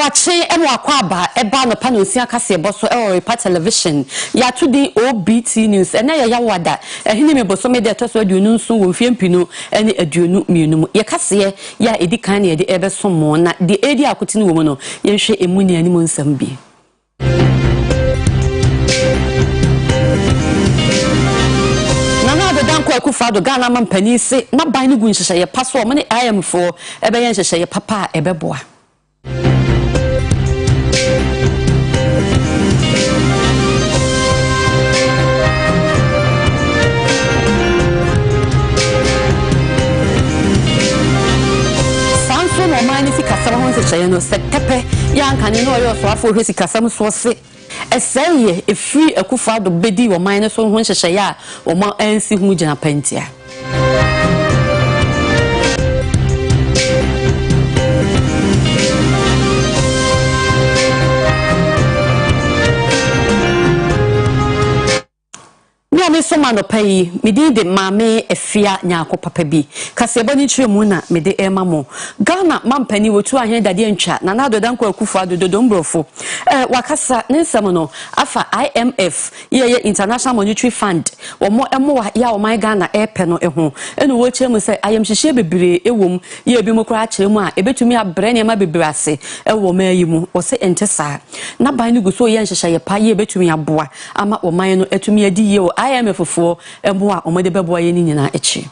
wache emo akwaba eba no pano nsia kase boso Oyerepa television ya to the OBT news ena ya wada ehini me boso me de to so aduonu nso wo mfiempinu ene aduonu mienu ye kase ya edikan ne de ebe somo na de edi akotini wo mu no ye hwe emuni ani mu nsam bi Danko akufado Ghana mampani se na ban ne gu nhyehyɛ ye paso o me IM4 ebe ye nhyehyɛ ye papa ebe boa sanso no man si kasam ho nhyehyɛ no se tepe ya nkane no yo so afo hwesi kasam so se eseye efiri akufado bedi wo man so ho nhyehyɛ ya wo ma ansi hu gina pentia me soma no pai me de mame efia nyaako papa bi kasebo ni twemu na me de ema mo Ghana mampani wotu ahen dade ntwa na na dodanko akufo dodonbrofo wakasa nensam no afa IMF ye International Monetary Fund wo mo emo ya o man Ghana epe no eho enu wo kyeremu se ayamhyehyɛ bebre ewom ye bi mo kra kyeremu a ebetumi abre ne ma bebre ase ewo mayi mu wo se entesa na ban ni guso ye nhyehyɛ ye pa ye betumi aboa ama o man no etumi adi ye o IMF4 emo a omode beboa ye ni nyina echi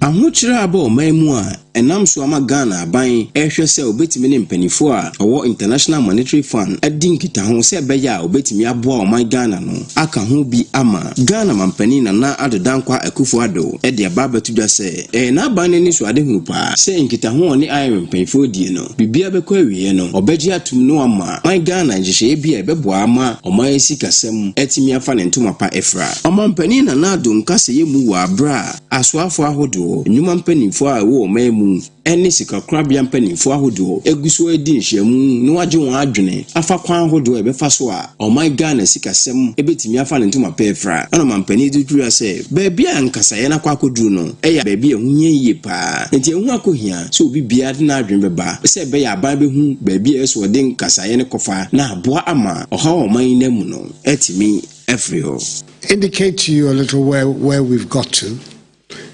Ahuchira aba maimu a enam so ama Ghana ban ehwe se obetimi ne mpanifo a owo International Monetary Fund adinkita ho se beya obetimi aboa o man Ghana no aka ho bi ama Ghana mampani na adodankwa akufo-addo e de aba batudwa se na ban ni so ade hu pa se nkita ho ne IMF mpanifo die no bibia bekọ awie no obeji atum no ama man Ghana nhyehyɛ bi e beboa ama o man sikasem etimi afa ne ntoma pa efra o mampani na adonka se yemu wa abra asoafo ahodo nyuma mpanimfo a wo maimu ene sikakrabia mpanimfo ahodo eguso edi nhyiamu no agye won adwene afa kwan ahodo ebefa so a o my Ghana sikasem ebetimi afa ne ntoma pefra ana mampani dudura se baabi a nkasa ye na kwakoduru no eya baabi ehunye yie pa enti ehu akohia so obi bia de na adwene beba se be ya aban behu baabi eso de nkasa ye ne kofa na aboa ama oha o man namu no etimi efrio indicate to you a little where we've got to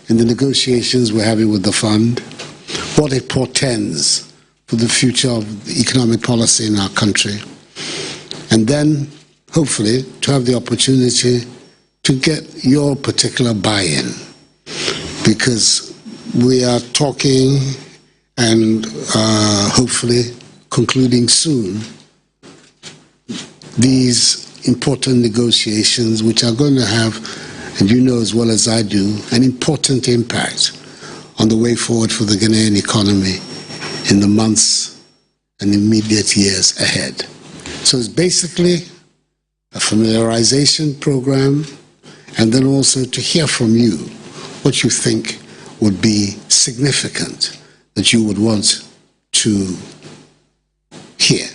in the negotiations we're having with the fund, what it portends for the future of the economic policy in our country, and then hopefully to have the opportunity to get your particular buy-in, because we are talking and hopefully concluding soon these important negotiations which are going to have, and you know as well as I do, an important impact on the way forward for the Ghanaian economy in the months and immediate years ahead. So it's basically a familiarization program, and then also to hear from you what you think would be significant that you would want to hear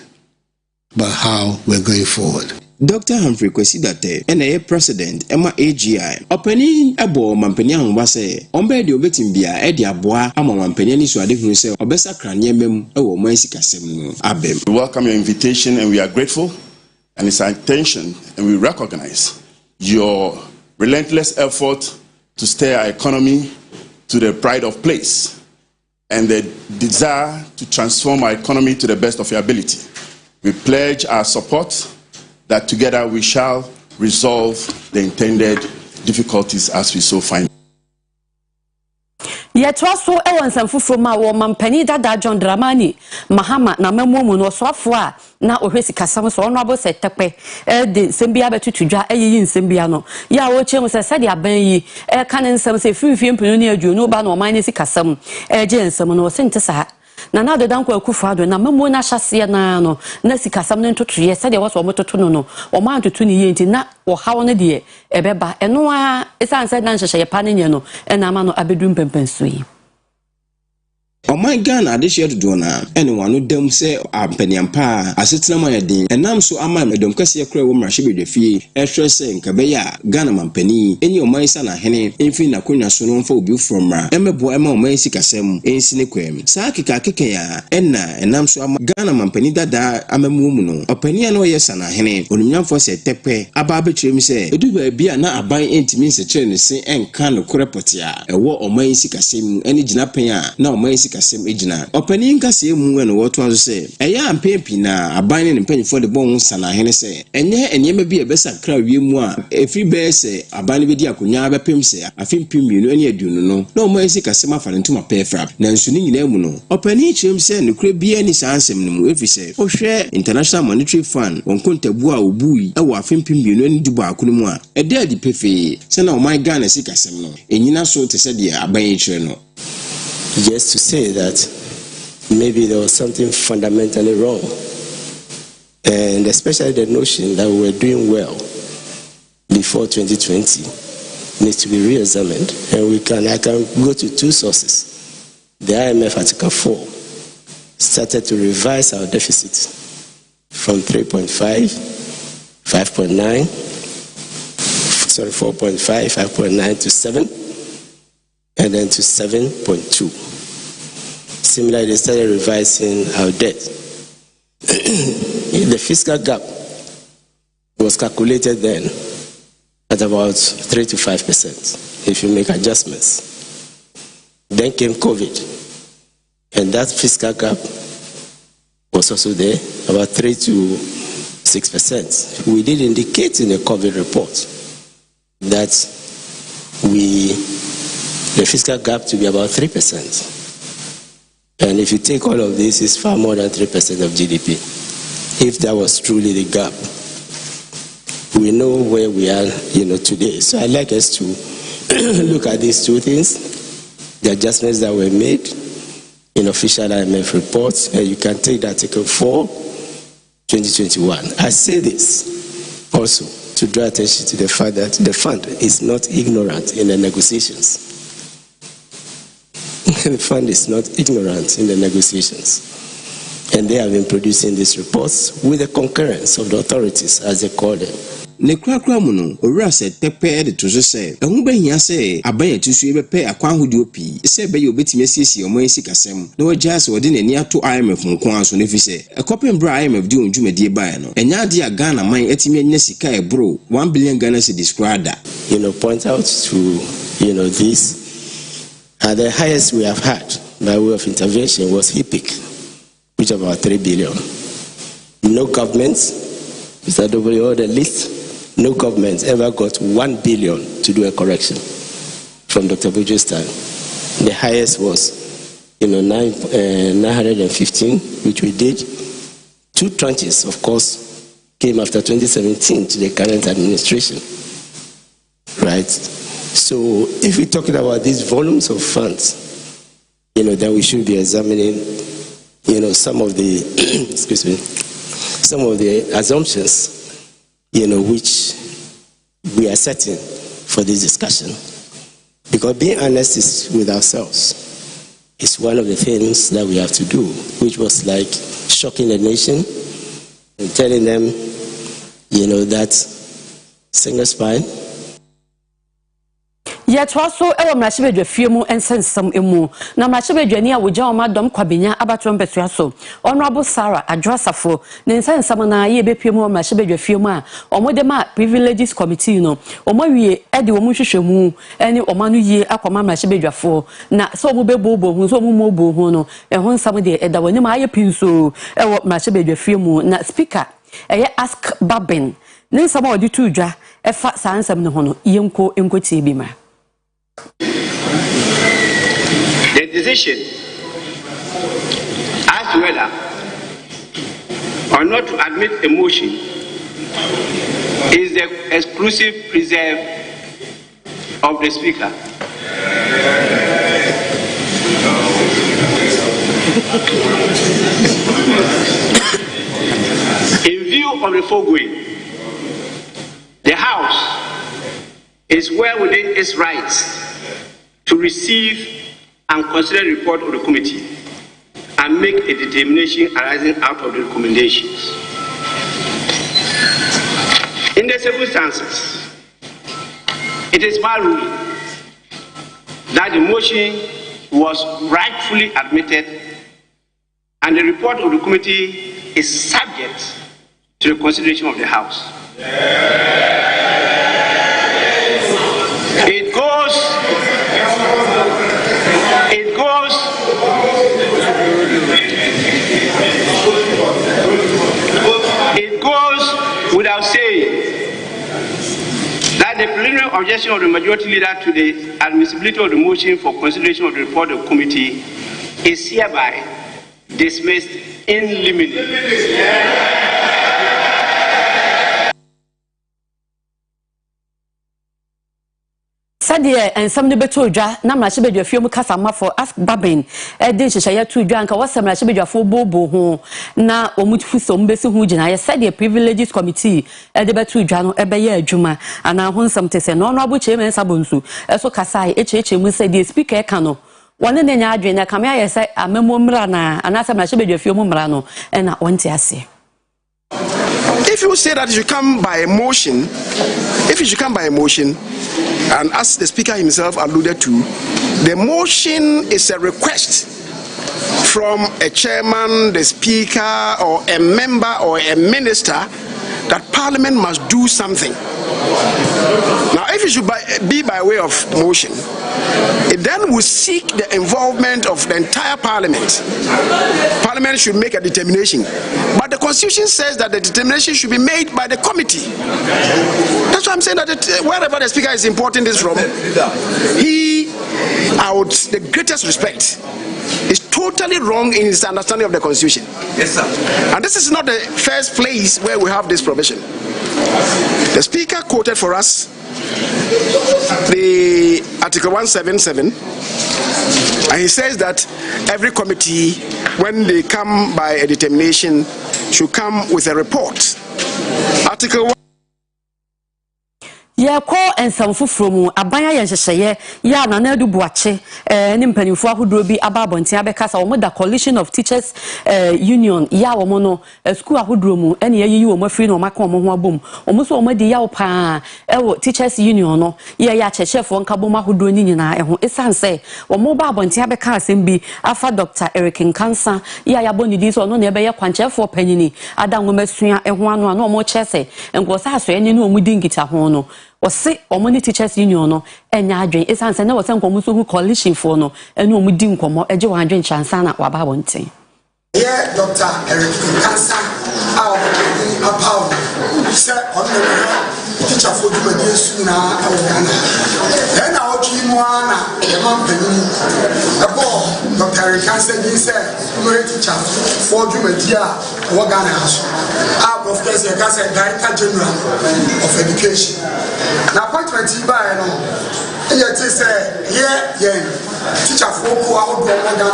about how we're going forward. Dr. Humphrey Kwesidate, NA President, Emma AGI, openi ebo mampeni ahomba se, ombe de obetimbia e de aboa ama mampeni ni so ade hunu se obesa kranye mem e wo man sikasem abem. We welcome your invitation and we are grateful, and it's our intention and we recognize your relentless effort to steer our economy to the pride of place and the desire to transform our economy to the best of your ability. We pledge our support that together we shall resolve the intended difficulties as we so find. Yetwa so ewon sanfufo ma wo mampani dada John Dramani Mahama na mamumu no soafo a na ohwesi kasam so ono abo setepe de sembia betutudwa eyiyi nsembia no ya wo chemu se de aban yi ka ne nsem se fimfim pinu ne aduonu ba na o man ne sikasam je nsem no sente sa na dodanko akufo-addo na mamu na hyase na no na sikasam ne ntotoye se de wo so mototo no o man toto ne yenti na wo hawo ne de ebeba eno a esanse na nhyehyɛ pa ne nye no na ma no abedu mpempenso yi Oman Ghana adehye dodo na ene wano dem se ampaniampa asetena mayedin enam so ama medom kase yakra wo mrahye bedwafie ehwe se nkabeya Ghana mampani eni oman isa na hene emfi na konwa so no mfa obi from ra emebo ema oman sikasem ensi ne kwem saa kekake ya enam so ama Ghana mampani dada amamu mu no opani na oyesa na hene onumnyamfo se tepe aba abetwem se edu ba bia na aban entimi nsekere ne se enka no korepotia ewo oman sikasem eni gina pen a na oman sikasem ejina opani nkase mu eno woto aso se eya ampempi na aban ne mpanyifo de bon sana hene se enye enyema bi ebesa kra wiemu a efri be se aban ne bedi akonya bepem se afempim mienu eni aduonu no na oman sikasem afane ntuma pefra na nsu ni nyina mu no opani chim se ne kra bia ni sansem no mu efi se ohwe International Monetary Fund onkontabu a obui e wo afempim mienu eni dubo akono mu a ede adi pefe se na oman Ghana sikasem no enyina so te se de aban echire no. Just to say that maybe there was something fundamentally wrong, and especially the notion that we were doing well before 2020 needs to be re-examined. And I can go to two sources. The IMF Article 4 started to revise our deficit from 4.5, 5.9 to 7, and then to 7.2. Similarly, they started revising our debt. The fiscal gap was calculated then at about 3 to 5% if you make adjustments. Then came COVID, and that fiscal gap was also there, about 3 to 6%. We did indicate in the COVID report that the fiscal gap to be about 3%. And if you take all of this, it's far more than 3% of GDP. If that was truly the gap, we know where we are, today. So I'd like us to look at these two things, the adjustments that were made in official IMF reports, and you can take the Article 4, 2021. I say this also to draw attention to the fact that the fund is not ignorant in the negotiations. The fund is not ignorant in the negotiations. And they have been producing these reports with the concurrence of the authorities, as they call them. Ne krakra mu no owura se tepe de to so se ehun behia se aban atisu bepe akwan hodi opi se be ye obetimi asiesie oman sikasem na wagya se wode nani ato IMF nkon aso ne fi se ekopem bra IMF di onjumadi bae no enya de a Ghana man atimi anya sika e bro 1 billion Ghana cedis krada. Point out to this the highest we have had by way of intervention was HIPIC, which is about 3 billion. No government, Mr. W, the list, no government ever got 1 billion to do a correction from Dr. Buju's time. The highest was, 915, which we did. 2 tranches, of course, came after 2017 to the current administration, right? So if we're talking about these volumes of funds, then we should be examining, some of the, some of the assumptions, which we are setting for this discussion. Because being honest with ourselves is one of the things that we have to do, which was like shocking the nation and telling them, that single spine. Ya twaso ewo mrahye fiemu ensensam emu na mrahye ni a wogya omadom kwabenya abatrom betua so honorable Sarah Adrosafo ne ensensam na ye bepiemu mrahye fiemu a omodema privileges committee no omawie ede wo hwehwemu ene omanu yie akoma mrahye bedwafo na so omobebobo hu so omomobo hu no eho nsam de edawani ma aye pinso ewo mrahye fiemu na speaker ask Babin ne nsam odi tudwa efa sansam ne ho no yenko enkotie bi ma. The decision as to whether or not to admit a motion is the exclusive preserve of the Speaker. In view of the foregoing, the House is well within its rights to receive and consider the report of the committee. and make a determination arising out of the recommendations. In the circumstances, it is my ruling that the motion was rightfully admitted and the report of the committee is subject to the consideration of the House. It goes without saying that the preliminary objection of the majority leader to the admissibility of the motion for consideration of the report of the committee is hereby dismissed in limine. Sadia and some debato dra na mra chebe dwafie mu kasama for ask babin e de hyehyeye to dwa nka wasam ra chebe dwafo bobo ho na omutufu so mbesi hu gina ye sadia privileges committee e de beto dwa no e be ye adwuma ana ho nsam te se no no aboche men sabonsu e so kasai echeche mu sadia speaker ka no wone ne nya adwe na kame aye se amemo mra na ana sam ra chebe dwafie mu mra no e na wonte ase. If you say that you should come by a motion, and as the speaker himself alluded to, the motion is a request from a chairman, the speaker, or a member or a minister that Parliament must do something. Now, if it should be by way of motion, it then will seek the involvement of the entire Parliament. Parliament should make a determination. But the Constitution says that the determination should be made by the committee. That's why I'm saying that wherever the speaker is importing this from, he, out the greatest respect, is totally wrong in his understanding of the Constitution. Yes, sir. And this is not the first place where we have this provision. The speaker quoted for us the Article 177, and he says that every committee, when they come by a determination, should come with a report. Article 1. Ya ko ensam fufuro mu abanya ye hyehyeye ya na na du buache ne mpanimfo ahodro bi ababontia bekasa wo da coalition of teachers union ya wo no school ahodro mu ene yeyi wo mafiri no maka wo ho abom wo so wo di ya wo pa wo teachers union no ye ya chechefo nkabom ahodro ni nyina eho esanse wo ba abontia beka asem bi afa Dr. Eric Nkansa ya boni di so no na ebe ye kwanchefo panyini adanwo masua eho ano no mo chese enkosa aso ene no mu di ngita ho no wose omoni teachers union no enya adwen esanse na wose nkomo so hu coalition for no ene omudi nkomo eje wa adwen chansa na waba bonten yeah Dr. Eric Nkansa our power say on the teacher for the media na Ghana then our team na e man pani abo Dr. Eric Nkansa dey say no teacher for the media Ghana house our professor Nkansa director general of education. Now, appointment by no, and yet say, yeah, teacher for who are going to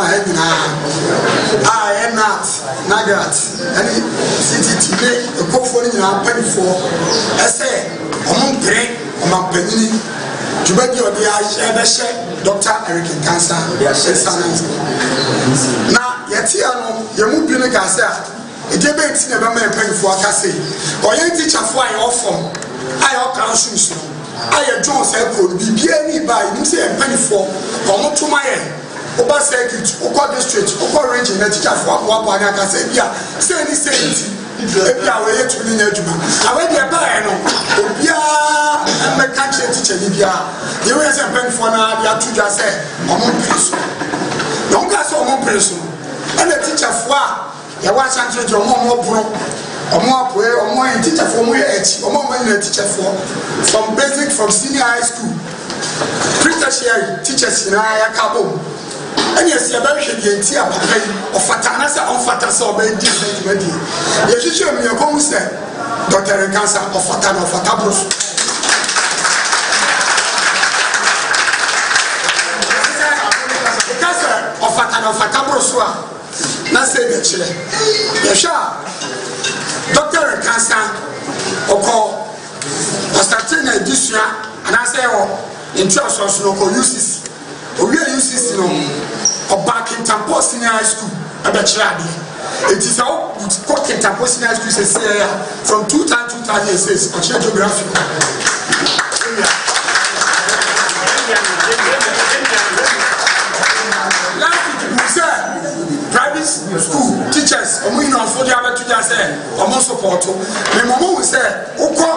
I am not Nagrat, and CTT, the portfolio in penny for, I say, among three, among penny, to make your Dr. Eric Nkansa, now, yet here, you move in a gazette, a debate never made penny for a cassette, or any teacher for an offer. I council I John said could be any by you say a penny for or to my end. Oba circuit, Oka district, Oka range in the teacher for what I can say, yeah, say any safety. If you are way to the Nejuma, I went there by no, yeah, and my country teacher, you will say penny for now, you have to just say, I'm on person. Don't got so one person. And the teacher for you want something to more broke. Teacher for teacher from basic from senior high school. Christian teachers in our cabo. And yes, you're very sure the of Fatanasa on Fatasa by different media. Yes, you show me a home said Dr. Nkansa of Fatana of Fatabros. Of Fatana of Fatabrosua. Not say the chile. Yes, sure. Dr. Nkansa oko starting na edisua and I say in trust no ko UCC o we UCC no o back in Tampo Senior High School abɛkyerɛ it is how got interpersonal skills from 2006 ɔkyerɛ geography private school teachers ɔmo yi na ɔfo de abɛto gya sɛ ɔmo support me mo wo sɛ wokɔ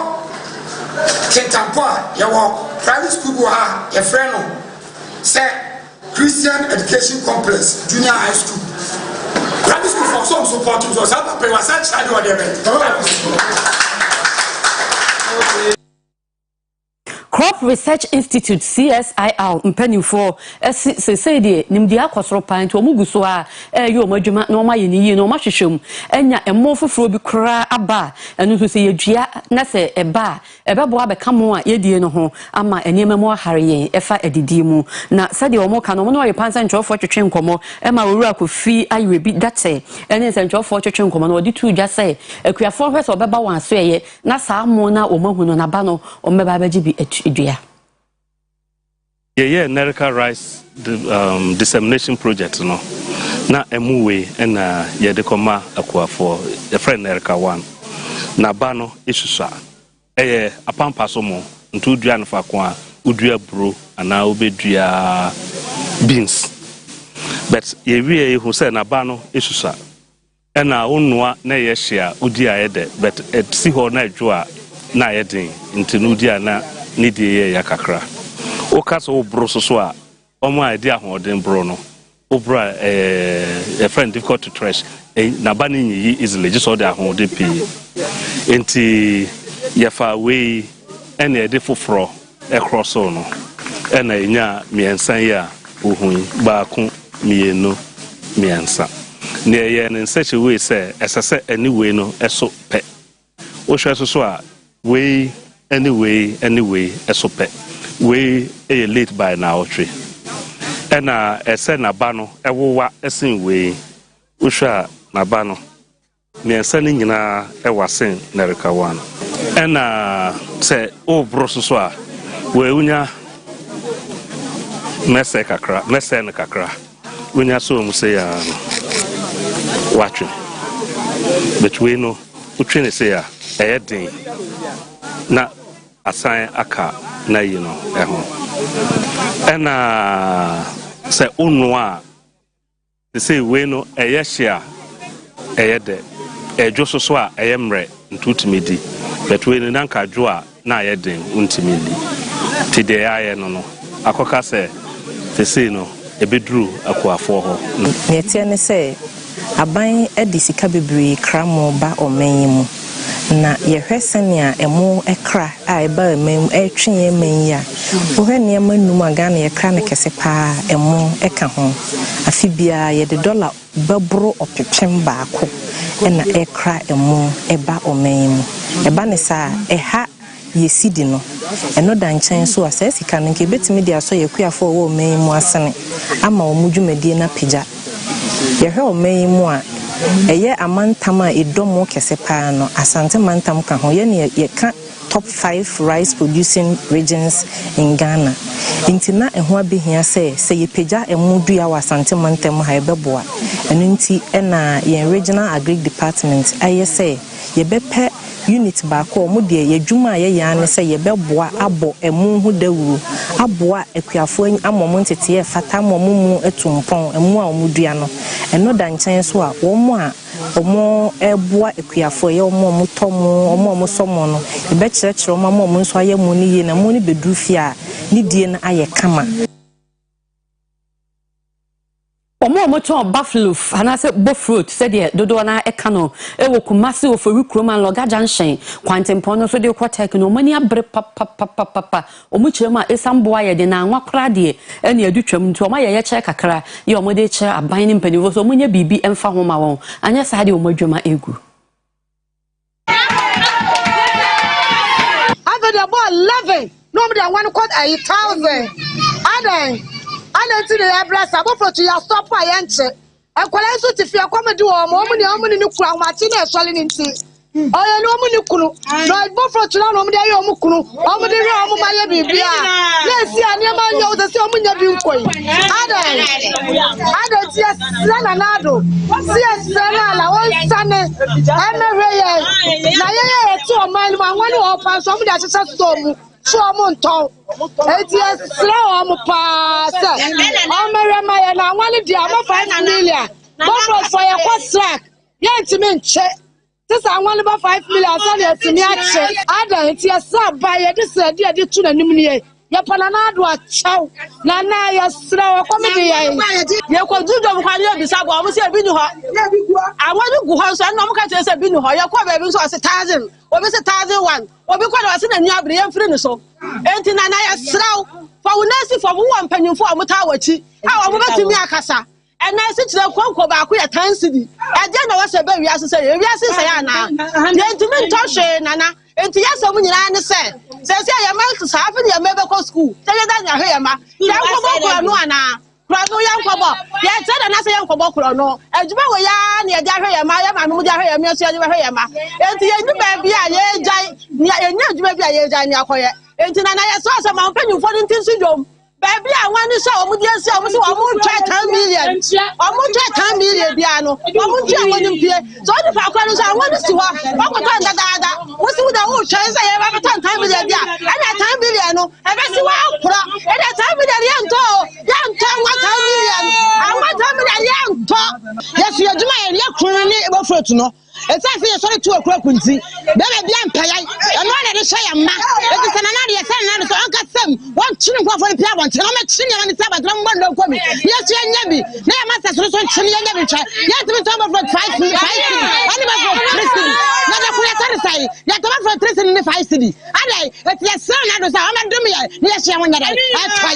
kentampo a yɛwɔ private school wɔ ha yɛfrɛ no sɛ Christian Education Complex Junior High School private school for some support so some pay was such study or Crop Research Institute CSIR mpanimfo say de nimdia kwosoro pan to omugu so a yo madwuma na omaye ni yi na omahwehwem enya emo foforo bi kra aba enu so se yedua na se eba ebebo abeka mo a yedie no ho ama enema mo hare yen efa edidi mu na sade omo ka no mo no ye pansa ntwofo twetwe nkomo ema wura kofi ayewe bi date ene se ntwofo twetwe nkomo na odi tu dwa se akuafo hwese obeba wan so ye na saa mo na omahu no na ba no omeba abaji bi idua. Yeah, America Rice dissemination project no. Na emuwe na yede koma akuafo the friend America one. Na ba no isusa. Apampa so mo ntu dua nfa kwa udua bro ana obedua beans. But ye wie hu say na ba no isusa. Na onua na ye hia udi ayede but et si ho na adwo a na yeden nti no udi ana ni die ya kakra. Okas obro so a omo idea hoden bro no obra a friend difficult to trash na ba ni easily just all the hoden pay enti yafa we ene ede foforo across no ena enya miensan ya ohun baako mienu miensa na ye in such a way say esese anyway no eso pe o hwe so a we anyway eso pe we late by now tree ena ese na ba no ewowa esin we uhwa na ba no miensa ni nyina ewasen na reka one ena se o bro so a we unya mese na kakra unya so mu se ya watwe betwe no utwe se ya eyedin na asan aka na yi no eho ena se unu a se we no eyehia eyede ejo so a eyemre ntutumedi betwe ni nanka dwo a na ayeden untimedi tide aye no akoka se se no ebedru akuafo ho netie ne se aban edisika bebre kramo ba omen mu na yehwesenia emo ekra a eba emem etwe emen ya ohwe ne manum aga na yekra ne kese pa emo eka ho afibia ye de dollar babro opepem baako na ekra emo eba omen mu eba ne sa eha yesidi no eno danchan so asasika nke betimi dia so yekuafo wo omen mu asene ama omudwumadie na pija yehwe omen mu a eye amantam a edomo kese pa no asante mantam ka ho ye ne ye ka top 5 rice producing regions in Ghana intina eho abehia se ye pagya emudua wa asante mantam ha ebeboa eno nti na ye regional agric department aye se ye bepe unit baako omudie ye dwuma ye ya ne se ye beboa abo emu hu dawuru aboa akuafo amom ntete ye fata amom etumpon emu a omudua no eno danchan so a omo eboa akuafo ye omo tomo omo somo no e be kyerɛkyerɛ omo nso aye mu ni ye na mu ni bedu fi a ni die na aye kama omo ton buffalo anase bofruit said the dodo na eka no ewo kumase ofori kroman loga junction kwantempon no so de kwatek no mani abre papa omo kyerema esambo aye de na anwa kra de ene adutwam nti omo ye kyerɛ kakra ye omo de kyerɛ aban ne mpaniwo so omo nya bibi emfa ho ma won anya sa de omo adwuma egu after the ball 11 no me dey one quote 8,000 adan and to the address above to your stop by entry. I call to feel comedy or moment, how many new crown Martina swallowing into Oye no mu ni kunu. No bofro tuna no mu de aye omu kunu. Omu de wi omu ba ye bibia. Let's see ania ma nya o de se omu nya bi nkoi. Ada tia sala na do. See sala la won sane. Emehwe ye. Na ye to o man ma won o fa so omu de asesa so mu. So omu nton. Etia sala omu pa se. Omere ma ye na won di am 5 million. Bofro for ye kwa slack. Ye ntimi nche. This I want about 5 million. So let me action. Ada iti asa ba ye this dey tu na nim ne ye panana do a chow na na ye sra ko me ye ko du do kwa ye bisa bo mo se bi ni ho I want to go house and no ka say bi ni ho ye ko ba bi so 1,000 obi say 1,001 obi ko do se na ni abre ye free ni so enti na na ye sra for we na si for wo mpanyimfo a mo ta wachi a wo betimi akasa and I sit to the Conco back with a tansy. I don't know what's a baby. I say, yes, I am. Then to me, Toshe, Nana, and to yes, someone I understand. Says, I am out to half in your medical school. Tell you that you're here, ma. Young Bravo, young Cobo. Yes, and I say, young Cobo, no. And you know, I am my mother, and you say, and the end baby, I die, and to Nana, saw some opinion for the syndrome. Baby, I want to show you yes, I won't try 10 million. I won't try 10 million piano. I won't try 1 million. So the Falcons I want to see what what's with the whole chance I have 10 million. And that 10 million, and I see what and that 10 million young talk, what 10 million. I want 10 million young talk. Yes, you're doing your crony about for to know. It's actually sorry 2 o'clock. Baby, I'm paying. I'm not ready to say a man. It is another son, so I got some 1 trillion for the power. I'm not seeing on the Sabbath. Don't come. Yes, you're Nebby. Now, Master Susan, Chillian, yes, we talk about 5 minutes. Anybody for Tristan. Not a prayer side. You're talking for Tristan in the 5 city. And it's your son. I'm not doing it. Yes, you're one that I try.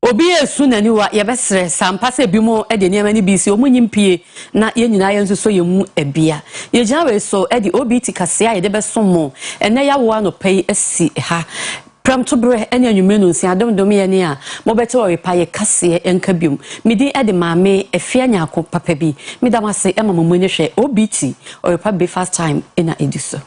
Obi esu nani wa ye besre sampa se bi mo e de niam ni bi si omunyimpie na ye nyina ye nso so ye mu ebia ye gina we so e de obi ti kase a ye de besom mo ene ya wo anopai asi ha pram to bre ene anwume no nsi adom ye ne a mo bete Oyerepa ye kase enka biom midi e de maame efia nyako papa bi midamase e mama mo ne hwe obi ti Oyerepa be first time ina ediso